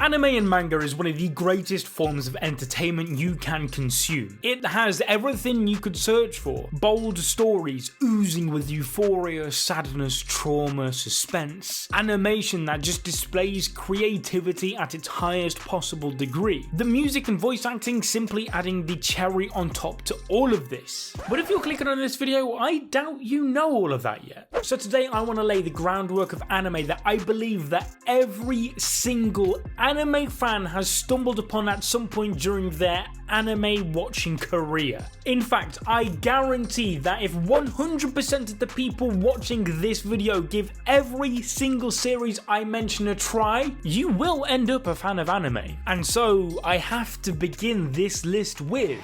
Anime and manga is one of the greatest forms of entertainment you can consume. It has everything you could search for. Bold stories oozing with euphoria, sadness, trauma, suspense. Animation that just displays creativity at its highest possible degree. The music and voice acting simply adding the cherry on top to all of this. But if you're clicking on this video, I doubt you know all of that yet. So today I want to lay the groundwork of anime that I believe that every single anime fan has stumbled upon at some point during their anime watching career. In fact, I guarantee that if 100% of the people watching this video give every single series I mention a try, you will end up a fan of anime. And so I have to begin this list with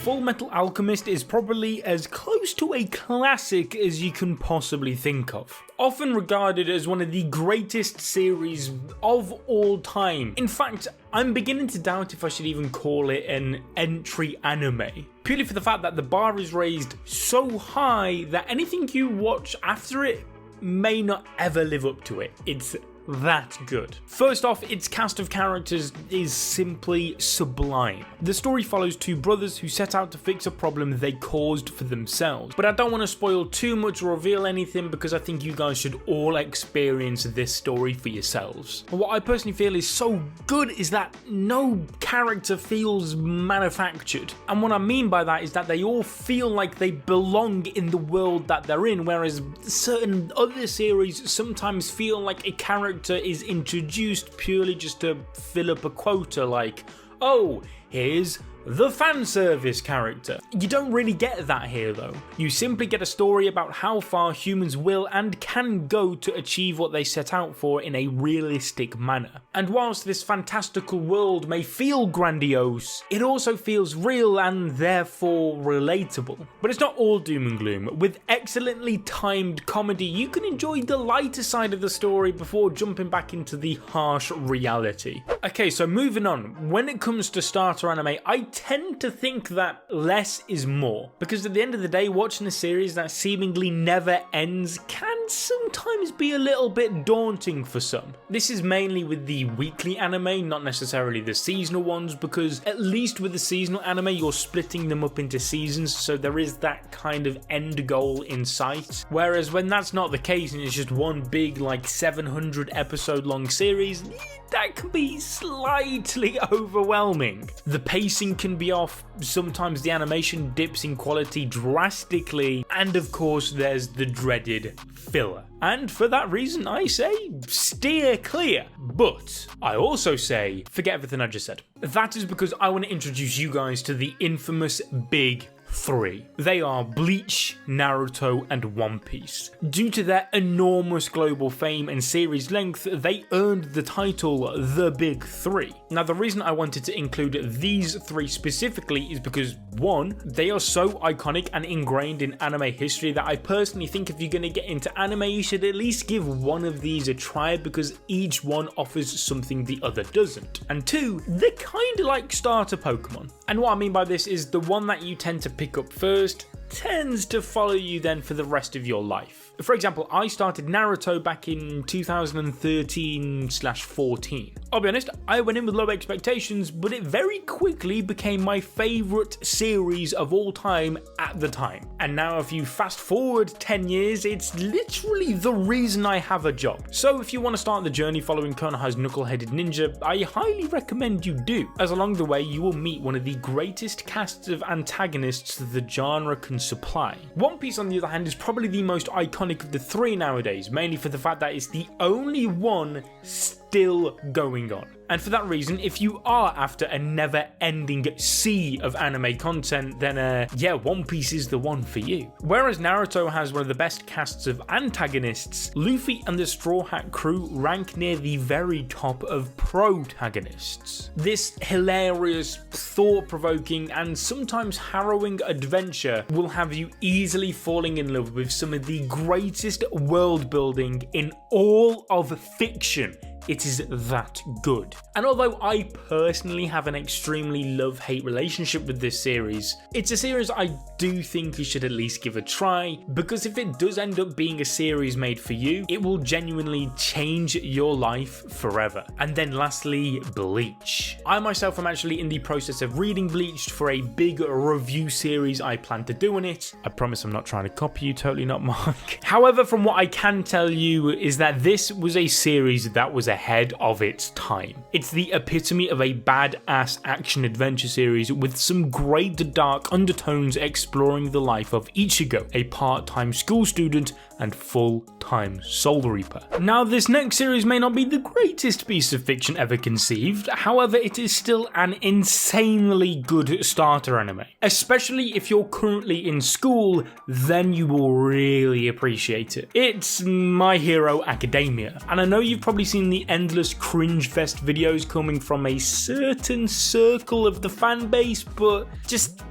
Fullmetal Alchemist is probably as close to a classic as you can possibly think of. Often regarded as one of the greatest series of all time. In fact, I'm beginning to doubt if I should even call it an entry anime. Purely for the fact that the bar is raised so high that anything you watch after it may not ever live up to it. It's that good. First off, its cast of characters is simply sublime. The story follows two brothers who set out to fix a problem they caused for themselves, but I don't want to spoil too much or reveal anything because I think you guys should all experience this story for yourselves. What I personally feel is so good is that no character feels manufactured, and what I mean by that is that they all feel like they belong in the world that they're in, whereas certain other series sometimes feel like a character is introduced purely just to fill up a quota, like, oh, here's the fan service character. You don't really get that here though. You simply get a story about how far humans will and can go to achieve what they set out for in a realistic manner. And whilst this fantastical world may feel grandiose, it also feels real and therefore relatable. But it's not all doom and gloom. With excellently timed comedy, you can enjoy the lighter side of the story before jumping back into the harsh reality. Okay, so moving on. When it comes to starter anime, I tend to think that less is more, because at the end of the day, watching a series that seemingly never ends can sometimes be a little bit daunting for some. This is mainly with the weekly anime, not necessarily the seasonal ones, because at least with the seasonal anime you're splitting them up into seasons, so there is that kind of end goal in sight. Whereas when that's not the case and it's just one big like 700 episode long series, that can be slightly overwhelming. The pacing can be off, sometimes the animation dips in quality drastically, and of course there's the dreaded filler. And for that reason I say steer clear, but I also say forget everything I just said. That is because I want to introduce you guys to the infamous big three. They are Bleach, Naruto, and One Piece. Due to their enormous global fame and series length, they earned the title The Big Three. Now the reason I wanted to include these three specifically is because, one, they are so iconic and ingrained in anime history that I personally think if you're going to get into anime, you should at least give one of these a try because each one offers something the other doesn't. And two, they're kind of like starter Pokemon. And what I mean by this is the one that you tend to pick up first tends to follow you then for the rest of your life. For example, I started Naruto back in 2013/14. I'll be honest, I went in with low expectations, but it very quickly became my favourite series of all time at the time. And now if you fast forward 10 years, it's literally the reason I have a job. So if you want to start the journey following Konoha's knuckle-headed ninja, I highly recommend you do, as along the way you will meet one of the greatest casts of antagonists the genre can supply. One Piece on the other hand is probably the most iconic of the three nowadays, mainly for the fact that it's the only one still going on. And for that reason, if you are after a never-ending sea of anime content, then yeah, One Piece is the one for you. Whereas Naruto has one of the best casts of antagonists, Luffy and the Straw Hat crew rank near the very top of protagonists. This hilarious, thought-provoking, and sometimes harrowing adventure will have you easily falling in love with some of the greatest world building in all of fiction. it is that good. And although I personally have an extremely love-hate relationship with this series, it's a series I do think you should at least give a try, because if it does end up being a series made for you, it will genuinely change your life forever. And then lastly, Bleach. I myself am actually in the process of reading Bleach for a big review series I plan to do on it. I promise I'm not trying to copy you, totally not Mark. However, from what I can tell you is that this was a series that was ahead of its time. It's the epitome of a badass action adventure series with some great dark undertones exploring the life of Ichigo, a part-time school student and full-time Soul Reaper. Now, this next series may not be the greatest piece of fiction ever conceived, however it is still an insanely good starter anime. Especially if you're currently in school, then you will really appreciate it. It's My Hero Academia, and I know you've probably seen the endless cringe fest videos coming from a certain circle of the fan base, but just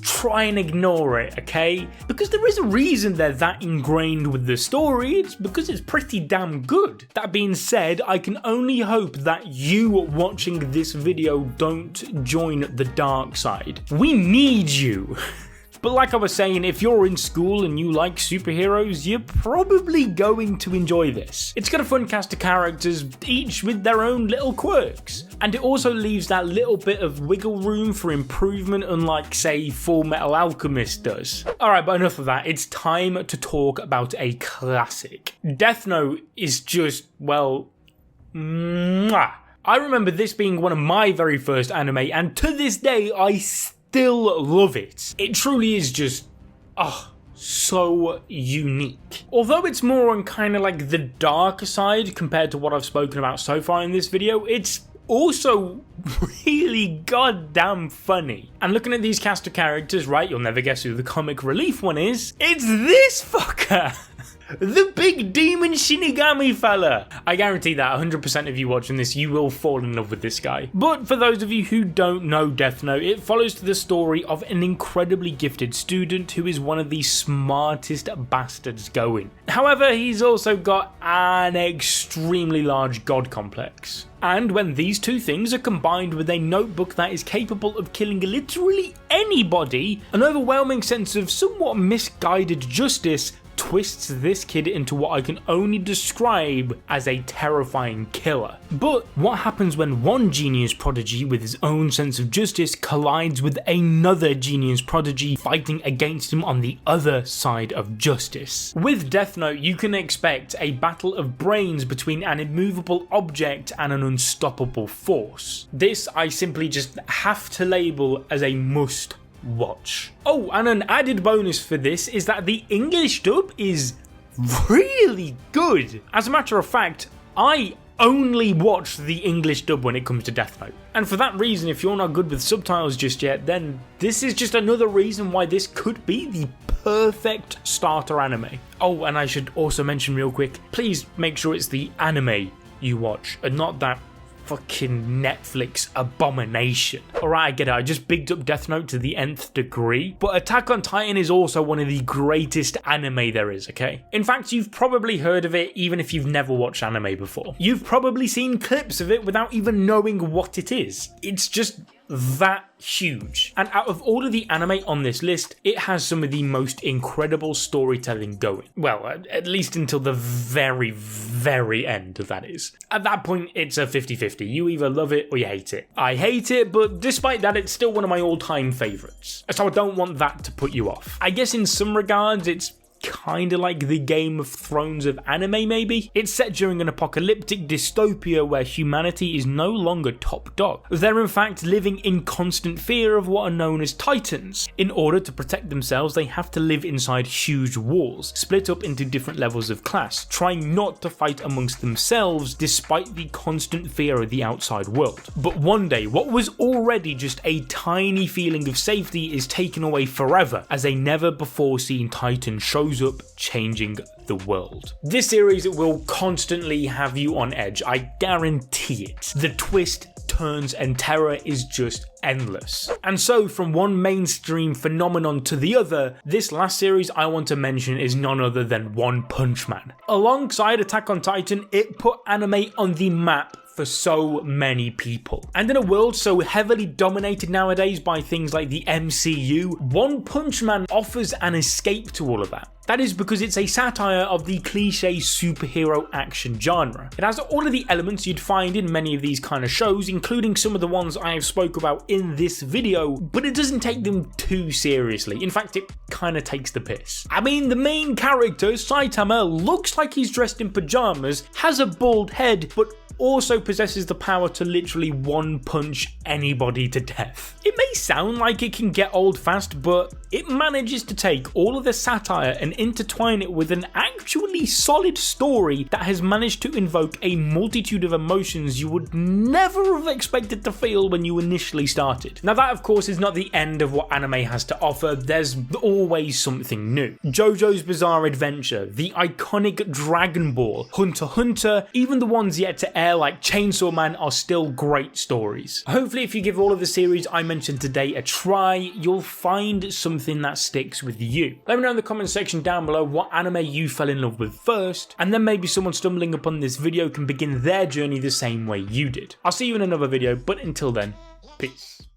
try and ignore it, okay? Because there is a reason they're that ingrained with the story, it's because it's pretty damn good. That being said, I can only hope that you watching this video don't join the dark side. We need you. But like I was saying, if you're in school and you like superheroes, you're probably going to enjoy this. It's got a fun cast of characters, each with their own little quirks. And it also leaves that little bit of wiggle room for improvement, unlike, say, Fullmetal Alchemist does. Alright, but enough of that, it's time to talk about a classic. Death Note is just, well, mwah. I remember this being one of my very first anime, and to this day, I still love it. It truly is just, so unique. Although it's more on kind of like the darker side compared to what I've spoken about so far in this video, it's also really goddamn funny. And looking at these cast of characters, right, you'll never guess who the comic relief one is. It's this fucker! The big demon Shinigami fella! I guarantee that 100% of you watching this, you will fall in love with this guy. But for those of you who don't know Death Note, it follows the story of an incredibly gifted student who is one of the smartest bastards going. However, he's also got an extremely large god complex. And when these two things are combined with a notebook that is capable of killing literally anybody, an overwhelming sense of somewhat misguided justice twists this kid into what I can only describe as a terrifying killer. But what happens when one genius prodigy with his own sense of justice collides with another genius prodigy fighting against him on the other side of justice? With Death Note, you can expect a battle of brains between an immovable object and an unstoppable force. This I simply just have to label as a must watch. Oh, and an added bonus for this is that the English dub is really good. As a matter of fact, I only watch the English dub when it comes to Death Note. And for that reason, if you're not good with subtitles just yet, then this is just another reason why this could be the perfect starter anime. Oh, and I should also mention real quick, please make sure it's the anime you watch and not that fucking Netflix abomination. Alright, I get it, I just bigged up Death Note to the nth degree, but Attack on Titan is also one of the greatest anime there is, okay? In fact, you've probably heard of it even if you've never watched anime before. You've probably seen clips of it without even knowing what it is. It's just that huge. And out of all of the anime on this list, it has some of the most incredible storytelling going. Well, at least until the very, very end, that is. At that point, it's a 50-50. You either love it or you hate it. I hate it, but despite that, it's still one of my all-time favourites. So I don't want that to put you off. I guess in some regards, it's kind of like the Game of Thrones of anime, maybe? It's set during an apocalyptic dystopia where humanity is no longer top dog. They're in fact living in constant fear of what are known as Titans. In order to protect themselves, they have to live inside huge walls, split up into different levels of class, trying not to fight amongst themselves despite the constant fear of the outside world. But one day, what was already just a tiny feeling of safety is taken away forever as a never before seen Titan shows up, changing the world. This series will constantly have you on edge, I guarantee it. The twist, turns and terror is just endless. And so from one mainstream phenomenon to the other, this last series I want to mention is none other than One Punch Man. Alongside Attack on Titan, it put anime on the map for so many people. And in a world so heavily dominated nowadays by things like the MCU, One Punch Man offers an escape to all of that. That is because it's a satire of the cliche superhero action genre. It has all of the elements you'd find in many of these kind of shows, including some of the ones I have spoke about in this video, but it doesn't take them too seriously. In fact, it kind of takes the piss. I mean, the main character, Saitama, looks like he's dressed in pajamas, has a bald head, but also possesses the power to literally one punch anybody to death. It may sound like it can get old fast, but it manages to take all of the satire and intertwine it with an actually solid story that has managed to invoke a multitude of emotions you would never have expected to feel when you initially started. Now that of course is not the end of what anime has to offer, there's always something new. JoJo's Bizarre Adventure, the iconic Dragon Ball, Hunter x Hunter, even the ones yet to air like Chainsaw Man are still great stories. Hopefully if you give all of the series I mentioned today a try, you'll find something that sticks with you. Let me know in the comment section down below what anime you fell in love with first, and then maybe someone stumbling upon this video can begin their journey the same way you did. I'll see you in another video, but until then, peace.